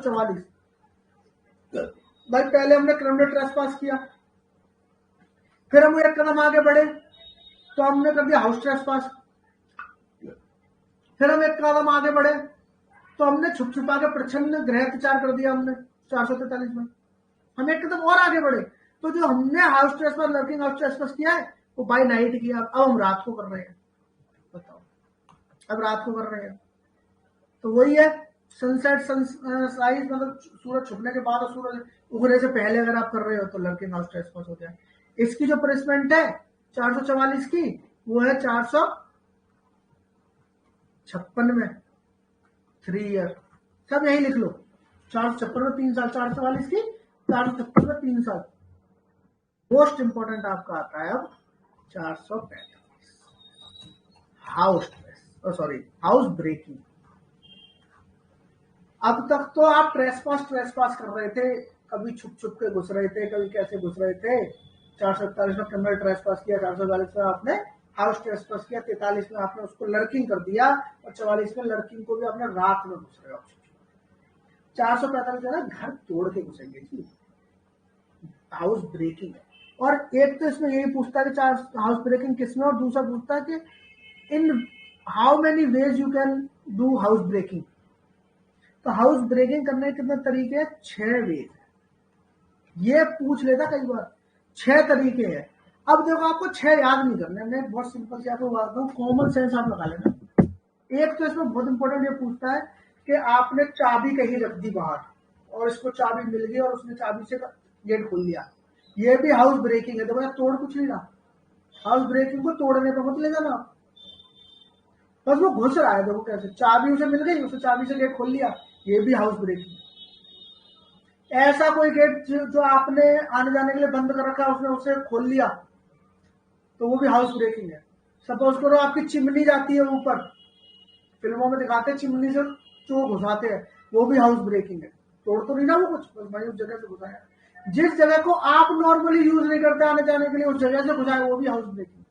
444 भाई पहले हमने क्रिमिनल ट्रेसपास किया, फिर हम एक कदम आगे बढ़े तो हमने कर दिया हाउस ट्रेसपास, फिर हम एक कदम आगे बढ़े तो हमने छुप छुपा के प्रच्छन्न गृह अत्याचार कर दिया हमने 443 में। हम एक कदम और आगे बढ़े तो जो हमने house trespass lurking house trespass किया है वो बाय नाइट किया, अब हम रात को कर रहे हैं। बताओ, अब रात को कर रहे हैं तो वही है सनसेट सनराइज, मतलब सूरज छुपने के बाद और सूरज उगने से पहले अगर आप कर रहे हो तो लर्किंग हाउस ट्रेसपास हो गया। इसकी जो पनिशमेंट है 444 की वो है 456 में 3 ईयर, सब यही लिख लो। 456 में 3 साल, 444 की 456 में 3 साल। मोस्ट इंपोर्टेंट आपका आता है अब 445 हाउस ब्रेकिंग। अब तक तो आप ट्रेसपास कर रहे थे, कभी छुप छुप के घुस रहे थे, कभी कैसे घुस रहे थे। 447 में क्रिमिनल ट्रेसपास किया, 444 में आपने हाउस ट्रेसपास किया, 43 में आपने उसको लर्किंग कर दिया और 44 में लर्किंग को भी आपने रात में घुस रहे हो। 445 है ना घर तोड़ के घुसेंगे जी, हाउस ब्रेकिंग है। और एक तो इसमें यही पूछता है कि हाउस ब्रेकिंग किसमें, और दूसरा पूछता है कि in how many ways you can do house breaking. तो हाउस ब्रेकिंग करने के कितने तरीके हैं? 6 वेज। ये पूछ लेता कई बार, 6 तरीके हैं। अब देखो आपको 6 याद नहीं करने, मैं बहुत सिंपल से आपको बात बताऊं, कॉमन सेंस आप लगा लेना। एक तो इसमें बहुत इंपॉर्टेंट ये पूछता है कि आपने चाबी कहीं रख दी बाहर और इसको चाबी मिल गई और उसने चाबी से गेट खोल दिया, ये भी हाउस ब्रेकिंग है। देखो तोड़ कुछ नहीं रहा, हाउस ब्रेकिंग को तोड़ने पर मत ले जाना, बस वो घुस रहा है। देखो कैसे चाबी उसे मिल गई, उसे चाबी से गेट खोल लिया, ये भी हाउस ब्रेकिंग। ऐसा कोई गेट जो आपने आने जाने के लिए बंद कर रखा है उसने उसे खोल लिया तो वो भी हाउस ब्रेकिंग है। सपोज करो आपकी चिमनी जाती है ऊपर, फिल्मों में दिखाते हैं चिमनी से जो घुसाते हैं, वो भी हाउस ब्रेकिंग है। तोड़ तो नहीं ना वो कुछ, बस भाई उस जगह से घुसाया। जिस जगह को आप नॉर्मली यूज नहीं करते आने जाने के लिए, उस जगह से घुसाए, वो भी हाउस ब्रेकिंग।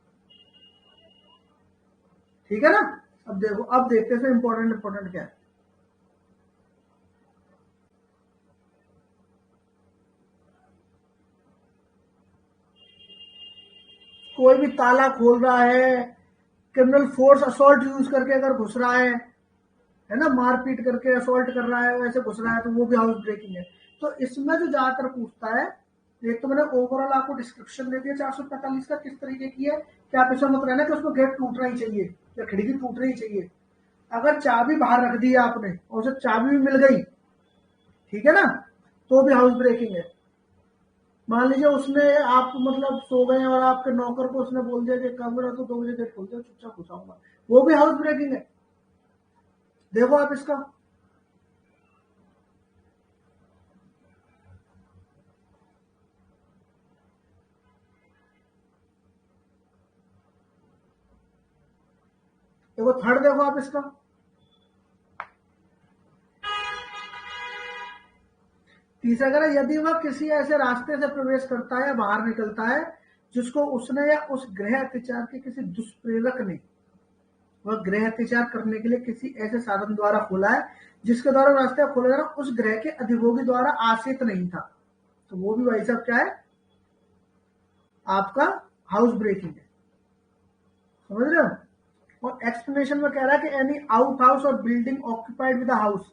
ठीक है ना। अब देखो, अब देखते हैं इंपॉर्टेंट क्या है। कोई भी ताला खोल रहा है, क्रिमिनल फोर्स असॉल्ट यूज करके अगर घुस रहा है ना, मारपीट करके असॉल्ट कर रहा है, वैसे घुस रहा है, तो वो भी हाउस ब्रेकिंग है। तो इसमें जो ज्यादातर पूछता है, एक तो मैंने ओवरऑल आपको डिस्क्रिप्शन दे दिया 445 का किस तरीके की है, कि आप ऐसा मत रहना कि उसको गेट टूटना ही चाहिए या खिड़की टूटनी ही चाहिए। अगर चाबी बाहर रख दी है आपने और उसे चाबी भी मिल गई, ठीक है ना, तो भी हाउस ब्रेकिंग है। मान लीजिए उसने आप मतलब सो गए और आपके नौकर को उसने बोल दिया कि कमरा तो 2 बजे गेट खोल दो, चुपचाप घुसाऊंगा, वो भी हाउस ब्रेकिंग है। देखो आप इसका, देखो थर्ड देखो आप इसका, तीसरा कह रहा है यदि वह किसी ऐसे रास्ते से प्रवेश करता है या बाहर निकलता है जिसको उसने या उस गृह अत्याचार के किसी दुष्प्रेरक ने वह गृह अत्याचार करने के लिए किसी ऐसे साधन द्वारा खोला है जिसके द्वारा रास्ता खोला जा रहा उस ग्रह के अधिभोगी द्वारा आश्रित नहीं था, तो वो भी भाई साहब क्या है, आपका हाउस ब्रेकिंग है। समझ रहे हो। और एक्सप्लेनेशन में कह रहा है कि एनी आउट हाउस और building occupied with house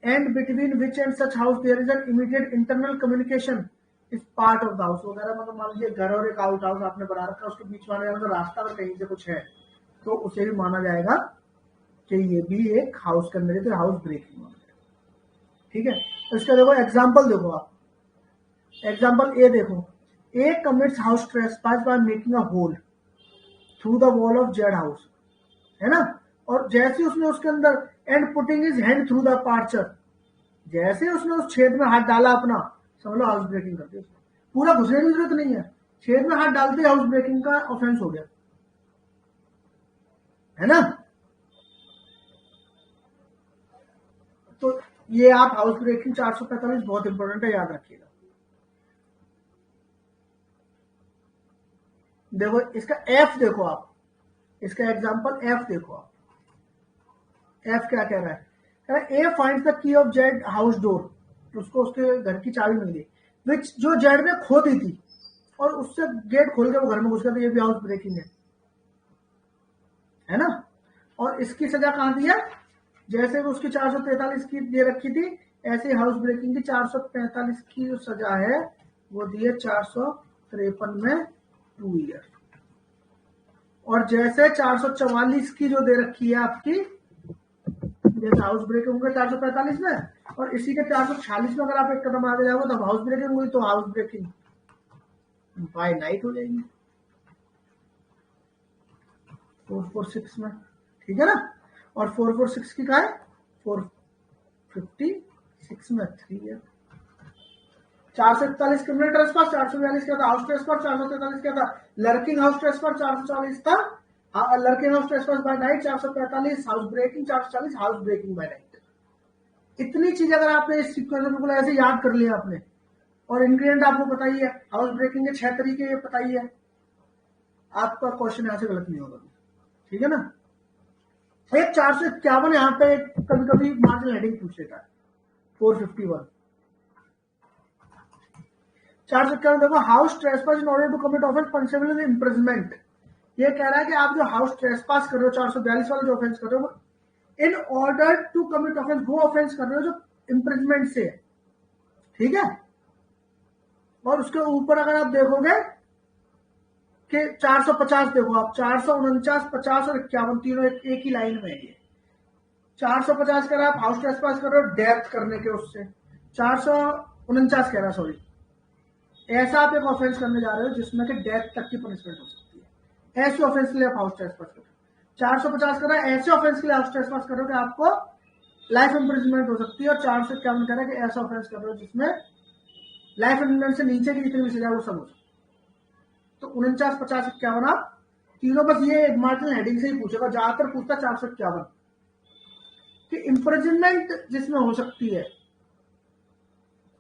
and between which and such house there is an immediate internal communication is part of the house वगैरह। मतलब मान लीजिए घर और एक आउट हाउस आपने बना रखा है, उसके बीच में आने जाने का रास्ता अगर कहीं से कुछ है तो उसे भी माना जाएगा कि ये भी एक हाउस के अंदर, तो हाउस ब्रेकिंग माना जाएगा। ठीक है, तो इसका देखो एग्जाम्पल, देखो आप एग्जाम्पल ए देखो, A commits house trespass by making a hole through the wall of the house, है ना, और जैसे उसने उसके अंदर and putting his hand through the aperture, जैसे उसने उस छेद में हाथ डाला अपना, समझ लो हाउस ब्रेकिंग कर दी उसने। पूरा घुसने की जरूरत नहीं है, छेद में हाथ डालते हाउस ब्रेकिंग का ऑफेंस हो गया, है ना। तो ये आप हाउस ब्रेकिंग 445 बहुत इंपॉर्टेंट है, याद रखिएगा। देखो इसका एफ देखो आप, इसका एग्जांपल एफ देखो आप, एफ क्या कह रहा है, A finds the key of the house door, उसको उसके घर की चाबी मिली विच जो जेड ने खो दी थी और उससे गेट खोल के वो घर में घुस गया, तो ये भी हाउस ब्रेकिंग है ना। और इसकी सजा कहां दी है, जैसे वो उसकी 443 की दे रखी थी, ऐसे हाउस ब्रेकिंग की 445 की जो सजा है वो दी है 453 में 2 ईयर। और जैसे 444 की जो दे रखी है आपकी, जैसे हाउस ब्रेकिंग होंगे 445 में, और इसी के 446 में अगर आप एक कदम आगे जाओगे तो हाउस ब्रेकिंग हुई, तो हाउस ब्रेकिंग बाय नाइट हो जाएगी 446 में, ठीक है ना। और 446 की का है 456 में 3 ईयर। 441 क्रिमिनल ट्रेसपास, 442 क्या था हाउस ट्रेसपास, 443 क्या था लर्किंग हाउस ट्रेसपास, 444 था lurking house trespass by night, 445 house breaking, 440 house breaking by night. इतनी चीज अगर आपने इस सीक्वेंस में ऐसे याद कर लिया आपने, और इंग्रेडिएंट आपको पता ही है, हाउस ब्रेकिंग के 6 तरीके ये पता ही है, आपका क्वेश्चन यहां से गलत नहीं होगा, ठीक है ना। एक 451 यहाँ पे कभी कभी मार्जिनल हेडिंग पूछ लेता है 451 451 देखो, house trespass in order to commit offence punishable in imprisonment. ये कह रहा है कि आप जो हाउस ट्रेसपास कर रहे हो 442 वाला जो ऑफेंस कर रहे हो, in order to commit offence वो ऑफेंस कर रहे हो जो इम्प्रिजमेंट से, ठीक है। और उसके ऊपर अगर आप देखोगे कि 450 देखो आप, 449, 50 और 51 तीनों एक ही लाइन में है। 450 कह रहा है आप हाउस ट्रेसपास कर रहे हो डेथ करने के उससे, 449 कह रहा है सॉरी, ऐसा आप एक ऑफेंस करने जा रहे हो जिसमें कि डेथ तक की पनिशमेंट हो सकती है, ऐसे ऑफेंस के लिए आप हाउस ट्रेसपास कर रहे हो। 450 कर रहा है ऐसे ऑफेंस के लिए हाउस ट्रेसपास कर रहे हो कि आपको लाइफ इम्प्रिजनमेंट हो सकती है, और 451 कह रहा है कि ऐसा ऑफेंस कर रहे हो जिसमें लाइफ इम्प्रिजनमेंट से नीचे की जितनी भी सजा वो सब हो सकती है। तो 49, 50, 51 आप तीनों बस ये मार्जिनल हेडिंग से ही पूछेगा, ज्यादातर पूछता 451 कि इम्प्रिजनमेंट जिसमें हो सकती है,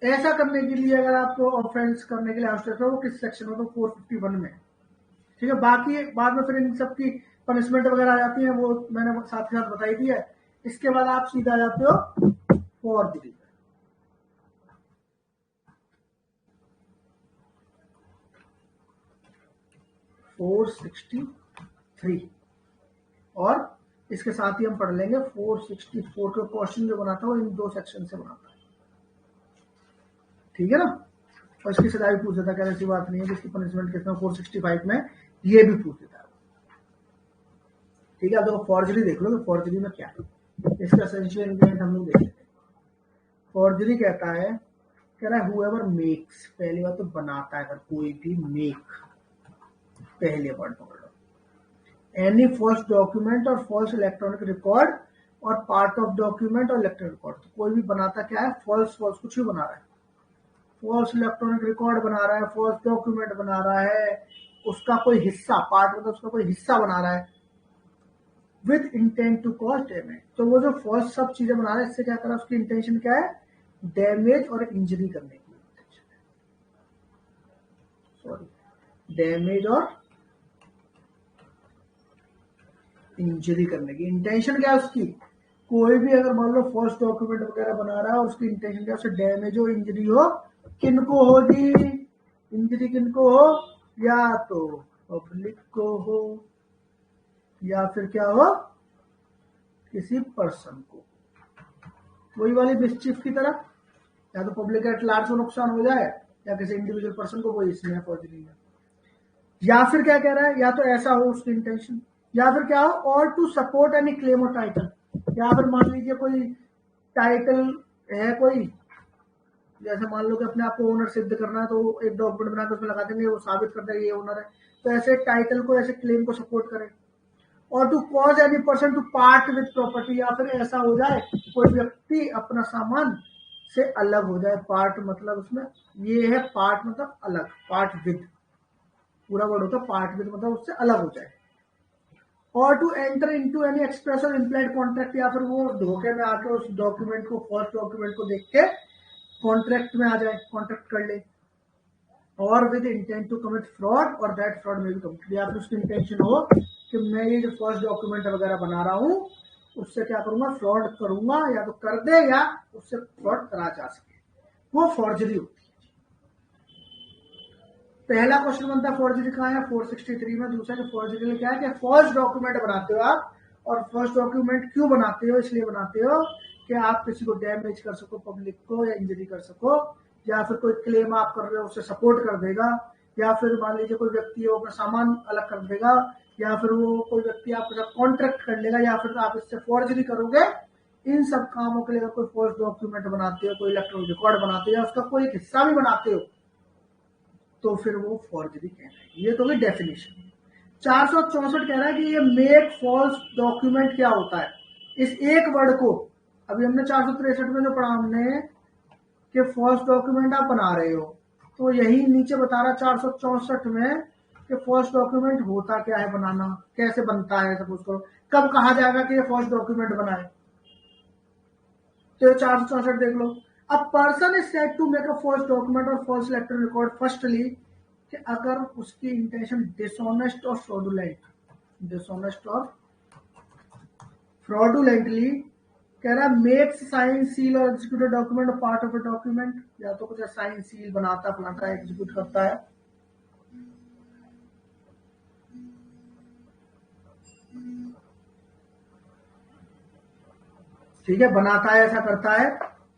ऐसा करने के लिए अगर आपको ऑफेंस करने के लिए आवश्यक है वो किस सेक्शन में, तो 451 में, ठीक है। बाकी बाद में फिर इन सबकी पनिशमेंट वगैरह आ जाती है, वो मैंने साथ ही साथ बताई थी है। इसके बाद आप सीधा जाते हो फॉर्जरी, 463, और इसके साथ ही हम पढ़ लेंगे 464 का क्वेश्चन जो बनाता है वो इन 2 सेक्शन से बनाता है, ठीक है ना। और इसकी सजा भी पूछ देता है, ऐसी बात नहीं है जिसकी पनिशमेंट कितना 465 में ये भी पूछ देता है, ठीक है। अब देखो फॉर्जरी देख लो, तो फॉर्जरी में क्या है, इसका एसेंशियल इंग्रेडिएंट हम लोग देख लेते हैं। फॉर्जरी कहता है, कह रहा है हुएवर मेक्स, पहली बात तो बनाता है, अगर कोई भी मेक, पहले वर्ड पकड़ लो, एनी फॉल्स डॉक्यूमेंट और फॉल्स इलेक्ट्रॉनिक रिकॉर्ड और पार्ट ऑफ डॉक्यूमेंट और इलेक्ट्रॉनिक रिकॉर्ड, तो कोई भी बनाता क्या है, फॉल्स कुछ भी बना रहा है, फॉल्स इलेक्ट्रॉनिक रिकॉर्ड बना रहा है, फॉल्स डॉक्यूमेंट बना रहा है, उसका कोई हिस्सा, पार्ट मतलब उसका कोई हिस्सा बना रहा है, with intent to cause damage. तो वो जो फॉल्स सब चीजें बना रहा है, इससे क्या कर रहा है, उसकी इंटेंशन क्या है, डैमेज और इंजरी करने की इंटेंशन है, सॉरी डैमेज और इंजरी करने की इंटेंशन क्या है उसकी। कोई भी अगर मान लो फॉल्स डॉक्यूमेंट वगैरह बना रहा है और उसकी इंटेंशन क्या है, उसे डैमेज हो इंजरी हो, किनको होगी इंजरी, किनको हो, या तो पब्लिक को हो या फिर क्या हो, किसी पर्सन को, वही वाली मिसचिफ की तरह, या तो पब्लिक एट लार्ज को नुकसान हो जाए या किसी इंडिविजुअल पर्सन को, वही इसमें फॉर्जरी में। या फिर क्या कह रहा है, या तो ऐसा हो उसकी इंटेंशन, या फिर क्या हो, और टू सपोर्ट एनी क्लेम और टाइटल, या फिर मान लीजिए कोई टाइटल है कोई, जैसे मान लो कि अपने आप को ओनर सिद्ध करना है, तो एक डॉक्यूमेंट बनाकर उसमें लगा देंगे, वो साबित कर देगा ये ओनर है, तो ऐसे टाइटल को, ऐसे क्लेम को सपोर्ट करे। और to cause any person to part with property, या फिर ऐसा हो जाए कोई व्यक्ति अपना सामान से अलग हो जाए, पार्ट मतलब उसमें ये है, पार्ट मतलब अलग, पार्ट विद पूरा वर्ड होता है, पार्ट विद मतलब उससे अलग हो जाए। और to enter into any express और इम्प्लाइड कॉन्ट्रैक्ट, या फिर वो धोखे में आके उस डॉक्यूमेंट को, फॉल्स डॉक्यूमेंट को देख के कॉन्ट्रैक्ट में आ जाए, कॉन्ट्रैक्ट कर ले, और with intent to commit fraud और दैट फ्रॉड में भी कमिट, या फिर उसकी इंटेंशन हो कि मैं ये जो फर्स्ट डॉक्यूमेंट वगैरह बना रहा हूँ उससे क्या करूंगा, फ्रॉड करूंगा, या तो कर दे या उससे फ्रॉड करा जा सके, वो फॉर्जरी होती है। पहला क्वेश्चन बनता है फॉर्जरी कहाँ है, 463 में। दूसरा कि फॉर्जरी में क्या है कि फॉल्स डॉक्यूमेंट बनाते हो आप, और फॉल्स डॉक्यूमेंट क्यों बनाते हो, इसलिए बनाते हो कि आप किसी को डैमेज कर सको, पब्लिक को, या इंजरी कर सको, या फिर कोई क्लेम आप कर रहे हो उससे सपोर्ट कर देगा, या फिर मान लीजिए कोई व्यक्ति है वो अपना सामान अलग कर देगा, या फिर वो कोई व्यक्ति आपके साथ कॉन्ट्रैक्ट कर लेगा, या फिर आप इससे फॉर्जरी करोगे। इन सब कामों के लिए अगर कोई फॉल्स डॉक्यूमेंट बनाते हो, कोई इलेक्ट्रॉनिक रिकॉर्ड बनाते हो, या उसका कोई एक हिस्सा भी बनाते हो, तो फिर वो फॉर्जरी कहलाएगी। ये तो भी डेफिनेशन। 464 कह रहा है कि ये मेक फॉल्स डॉक्यूमेंट क्या होता है। इस एक वर्ड को अभी हमने 463 में जो पढ़ा हमने कि फॉल्स डॉक्यूमेंट आप बना रहे हो, तो यही नीचे बता रहा 464 में कि फॉल्स डॉक्यूमेंट होता क्या है, बनाना कैसे बनता है, सपोज करो कब कहा जाएगा कि ये फॉल्स डॉक्यूमेंट बनाए। तो 464 देख लो। A person is said to make a false document और फॉल्स इलेक्ट्रॉनिक रिकॉर्ड फर्स्टली, कि अगर उसकी इंटेंशन डिसऑनेस्ट और फ्रॉडुलेंटली कह रहा है मेक्स साइन सील और executed document part of a document, या तो कुछ साइन सील बनाता फलाता एग्जीक्यूट करता है, ठीक है, बनाता है, ऐसा करता है,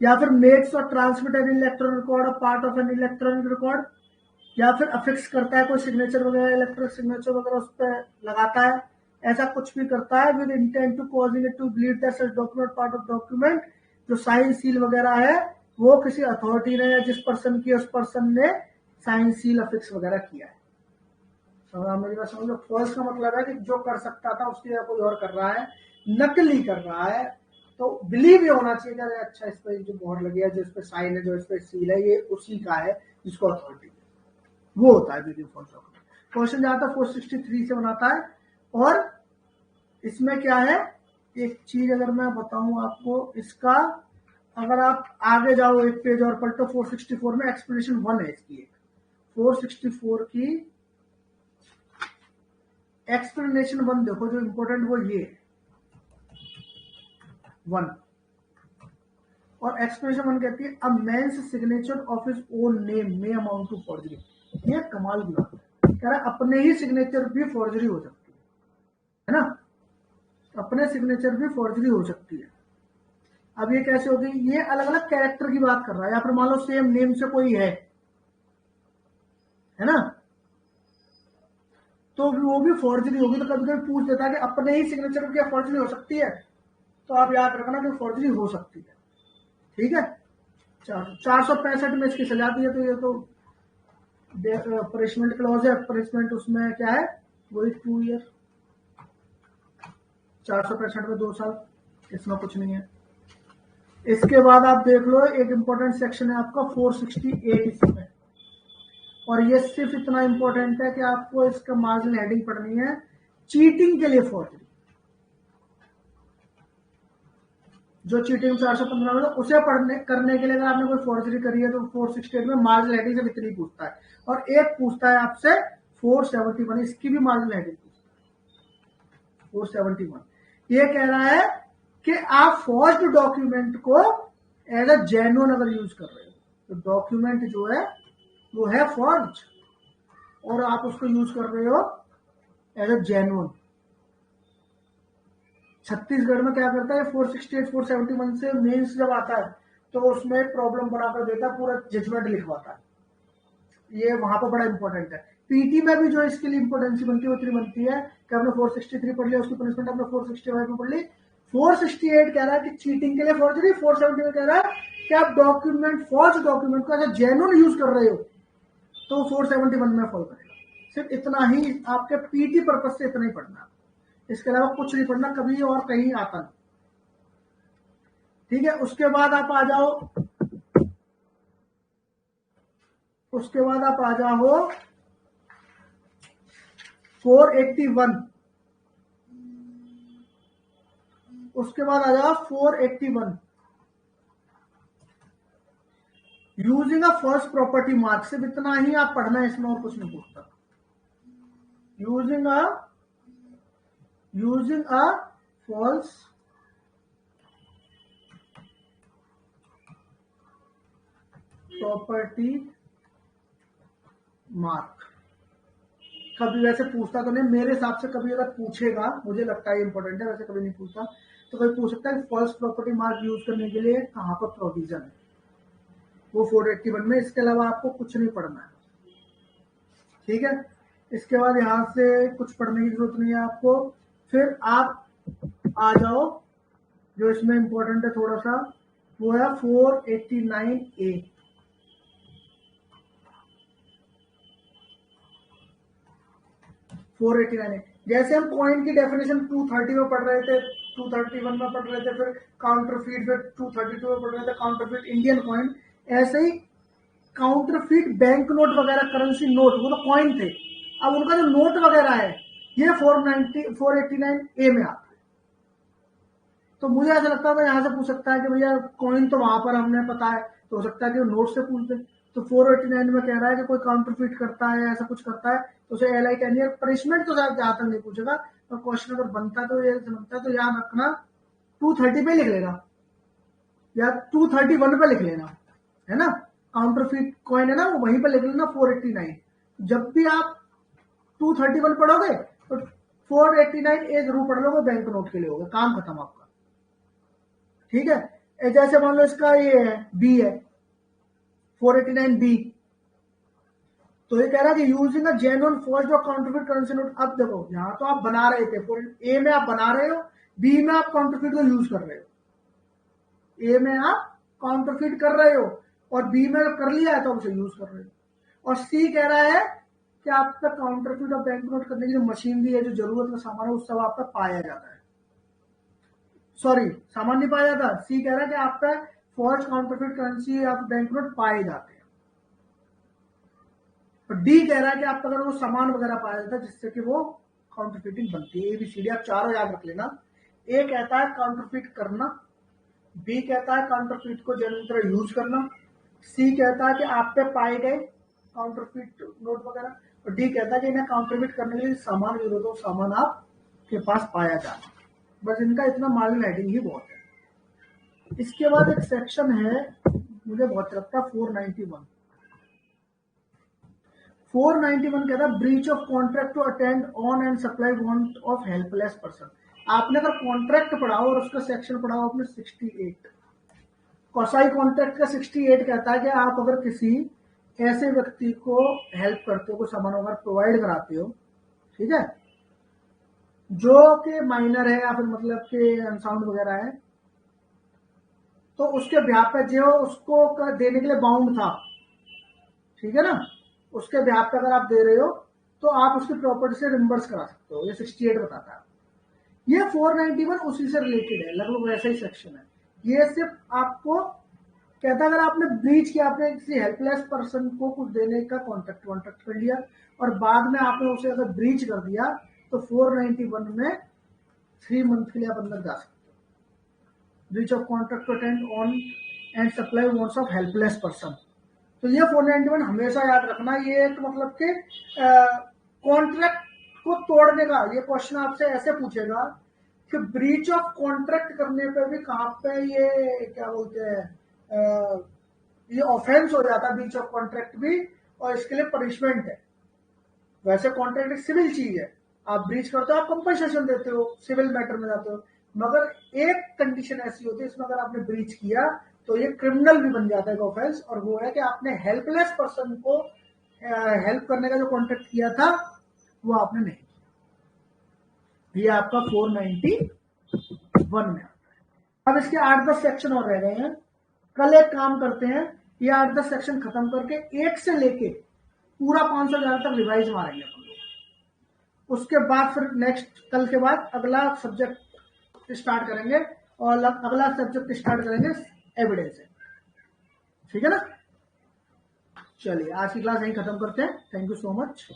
या फिर मेक्स और transmit an electronic record part of an electronic record, या फिर अफिक्स करता है कोई सिग्नेचर वगैरह, इलेक्ट्रिक सिग्नेचर वगैरह उस पर लगाता है, ऐसा कुछ भी करता है with intent to causing it to believe that such document part of document. जो साइन सील वगैरह है वो किसी अथॉरिटी ने या जिस पर्सन की उस पर्सन ने साइन सील अफिक्स वगैरह किया है। मेरी बात समझ लो। फॉल्स का मतलब है कि जो कर सकता था उसकी जगह कोई और कर रहा है, नकली कर रहा है, तो बिलीव ये होना चाहिए कि अच्छा इस पर जो मोहर लगी है, जो इस पर साइन है, जो इस पर सील है, ये उसी का है जिसको अथॉरिटी, वो होता है वीडियो फॉल्स डॉक्यूमेंट। क्वेश्चन जहां तक 463 से बनाता है। और इसमें क्या है, एक चीज अगर मैं बताऊं आपको, इसका अगर आप आगे जाओ एक पेज और पलटो, 464 में एक्सप्लेनेशन 1 है इसकी। एक 464 की एक्सप्लेनेशन 1 देखो, जो इंपॉर्टेंट वो ये 1, और एक्सप्लेनेशन 1 कहती है a man's signature of his own name may amount to forgery. ये कमाल की बात है, कह रहा है अपने ही सिग्नेचर भी फॉर्जरी हो सकती है ना, अपने सिग्नेचर भी फॉर्जरी हो सकती है। अब ये कैसे होगी, ये अलग अलग कैरेक्टर की बात कर रहा है, या फिर मान लो सेम नेम से कोई है ना, तो वो भी फॉर्जरी होगी। तो कभी कभी पूछ देता है कि अपने ही सिग्नेचर की फॉर्जरी हो सकती है, तो आप याद रखना कि फॉर्जरी हो सकती है, ठीक है। 465 में इसकी सजा दी है, तो ये तो पनिशमेंट क्लॉज है। पनिशमेंट उसमें क्या है, वही 2 ईयर। 465 में 2 साल, इसमें कुछ नहीं है। इसके बाद आप देख लो एक इंपॉर्टेंट सेक्शन है आपका 468 इसमें, और ये सिर्फ इतना इंपॉर्टेंट है कि आपको इसका मार्जिनल हेडिंग पढ़नी है, चीटिंग के लिए फॉर्जरी। जो चीटिंग 415 में उसे पढ़ने करने के लिए अगर आपने कोई फॉर्जरी करी है तो 468 में मार्जिनल हेडिंग से इतनी पूछता है। और एक पूछता है आपसे 471, इसकी भी मार्जिनल हेडिंग पूछता है 471। ये कह रहा है कि आप फॉर्ज्ड डॉक्यूमेंट को एज अ जेन्युइन अगर यूज कर रहे हो, तो डॉक्यूमेंट जो है वो है फॉर्ज, और आप उसको यूज कर रहे हो एज अ जेन्युइन। छत्तीसगढ़ में क्या करता है, 468 471 से मेंस जब आता है तो उसमें प्रॉब्लम बनाकर देता है, पूरा जजमेंट लिखवाता है। ये वहां पर बड़ा इंपॉर्टेंट है। पीटी में भी जो इसके लिए इंपॉर्टेंसी बनती है वो इतनी बनती है कि आपने 463 पढ़ लिया, उसकी पनिशमेंट आपने 465 में पढ़ ली। 468 कह रहा है कि चीटिंग के लिए फॉर्जरी, 470 में कह रहा है कि आप डॉक्यूमेंट फॉर्ज डॉक्यूमेंट को अगर जेन्युइन यूज कर रहे हो तो 471 में फॉल करेगा। सिर्फ इतना ही आपके पीटी पर्पज से इतना ही पढ़ना, इसके अलावा कुछ नहीं पढ़ना, कभी और कहीं आता नहीं, ठीक है। उसके बाद आप आ जाओ 481, उसके बाद आ जाओ 481 using a first property mark. सिर्फ इतना ही आप पढ़ना है, इसमें और कुछ नहीं पूछता। Using a false property mark. कभी वैसे पूछता तो नहीं, मेरे हिसाब से कभी अगर पूछेगा, मुझे लगता है इंपॉर्टेंट है, वैसे कभी नहीं पूछता, तो कभी पूछ सकता है फॉल्स प्रॉपर्टी मार्क यूज करने के लिए कहाँ पर प्रोविजन है, वो 481 में। इसके अलावा आपको कुछ नहीं पढ़ना है, ठीक है। इसके बाद यहाँ से कुछ पढ़ने की जरूरत नहीं है आपको। फिर आप आ जाओ, जो इसमें इंपॉर्टेंट है थोड़ा सा, वो है 489A। 489A, जैसे हम कॉइन की डेफिनेशन 230 में पढ़ रहे थे, 231 में पढ़ रहे थे, फिर काउंटरफीट, फिर 232 में पढ़ रहे थे काउंटरफीट इंडियन कॉइन, ऐसे ही काउंटरफीट बैंक नोट वगैरह, करेंसी नोट, वो तो कॉइन थे। अब उनका जो नोट वगैरह है ये 489A में आता है। तो मुझे ऐसा लगता था यहाँ से पूछ सकता है कि भैया कॉइन तो वहां पर हमने पता है, तो हो सकता है कि नोट से पूछ दे। तो 489 में कह रहा है कि कोई काउंटरफीट करता है, ऐसा कुछ करता है, तो उसे LI 10 ईयर पनिशमेंट तो जहां तक नहीं पूछेगा, तो क्वेश्चन अगर बनता तो ये समझता तो याद रखना 230 पे लिख लेना या 231 पे लिख लेना, है ना। काउंटरफीट कॉइन है ना, वो वहीं पे लिख लेना 489। जब भी आप 231 पढ़ोगे तो 489A जरूर पढ़ लोगे, बैंक नोट के लिए होगा, काम खत्म आपका, ठीक है। जैसे मान लो इसका ये है बी है 489B, तो ये कह रहा है कि using a genuine forge of counterfeit currency note. अब देखो यहां तो आप बना रहे थे, ए में आप बना रहे हो, बी में आप काउंटरफीट को यूज कर रहे हो। ए में आप काउंटरफीट कर रहे हो और बी में कर लिया है तो उसे यूज कर रहे हो। और सी कह रहा है कि आपका काउंटरफीट और बैंक नोट करने की जो मशीनरी है, जो जरूरत का सामान है, उस सब आपका पाया जाता है। सॉरी, सामान नहीं पाया जाता, सी कह रहा है कि आपका फॉल्स काउंटरफीट करेंसी या बैंक नोट पाए जाते हैं। और डी कह रहा है कि आपका अगर वो सामान वगैरह पाया जाता है जिससे कि वो काउंटरफीटिंग बनती है। ABCD आप चारों याद रख लेना। ए कहता है काउंटरफीट करना, बी कहता है काउंटरफीट को जेन्युइन तरह यूज करना, सी कहता है कि आप पे पाए गए काउंटरफीट नोट वगैरह, और डी कहता है कि इन्हें काउंटरफीट करने के लिए सामान जरूरत हो, सामान आपके पास पाया जाता है। बस इनका इतना मार्जिन हेडिंग ही बहुत है। इसके बाद एक सेक्शन है, मुझे बहुत लगता है 491 कहता है breach of contract to attend on and supply want of helpless person. आपने अगर कॉन्ट्रैक्ट पढ़ा हो और उसका सेक्शन पढ़ा हो आपने 68, कौसाई कॉन्ट्रैक्ट का 68 कहता है कि आप अगर किसी ऐसे व्यक्ति को हेल्प करते हो, कोई सामान वगैरह प्रोवाइड कराते हो, ठीक है, जो कि माइनर है या फिर मतलब कि अनसाउंड वगैरह है, तो उसके ब्याह पे जो उसको देने के लिए बाउंड था, ठीक है ना, उसके ब्याह पे अगर आप दे रहे हो तो आप उसकी प्रॉपर्टी से रिम्बर्स करा सकते हो, ये 68 बताता है। ये 491 उसी से रिलेटेड है, लगभग वैसा ही सेक्शन है। ये सिर्फ आपको कहता है अगर आपने ब्रीच किया, आपने किसी हेल्पलेस पर्सन को कुछ देने का कॉन्ट्रैक्ट कर लिया और बाद में आपने उसे अगर ब्रीच कर दिया तो 491 में 3 मंथ के लिए आप अंदर जा सकते हो। Breach of contract to attend on and supply wants of helpless person. तो ये 491 हमेशा याद रखना। ये एक मतलब कि कॉन्ट्रैक्ट को तोड़ने का, ये क्वेश्चन आपसे ऐसे पूछेगा कि ब्रीच ऑफ कॉन्ट्रैक्ट करने पे भी कहां पे ये क्या बोलते हैं, ये ऑफेंस हो जाता है ब्रीच ऑफ कॉन्ट्रैक्ट भी, और इसके लिए पनिशमेंट है। वैसे कॉन्ट्रैक्ट एक सिविल चीज है, आप ब्रीच करते हो आप कंपनसेशन देते हो, सिविल मैटर में जाते हो, मगर एक कंडीशन ऐसी होती है इसमें अगर आपने ब्रीच किया तो ये क्रिमिनल भी बन जाता है ऑफेंस, और वो है कि आपने हेल्पलेस पर्सन को हेल्प करने का जो कॉन्ट्रैक्ट किया था वो आपने नहीं किया। ये आपका 491 में आता है। अब इसके 8-10 सेक्शन और रह गए हैं। कल एक काम करते हैं, ये 8-10 सेक्शन खत्म करके एक से लेके पूरा 511 तक रिवाइज मारेंगे हम लोग। उसके बाद फिर नेक्स्ट कल के बाद अगला सब्जेक्ट स्टार्ट करेंगे, और अगला सब्जेक्ट स्टार्ट करेंगे एविडेंस है, ठीक है ना। चलिए आज की क्लास यहीं खत्म करते हैं। Thank you so much.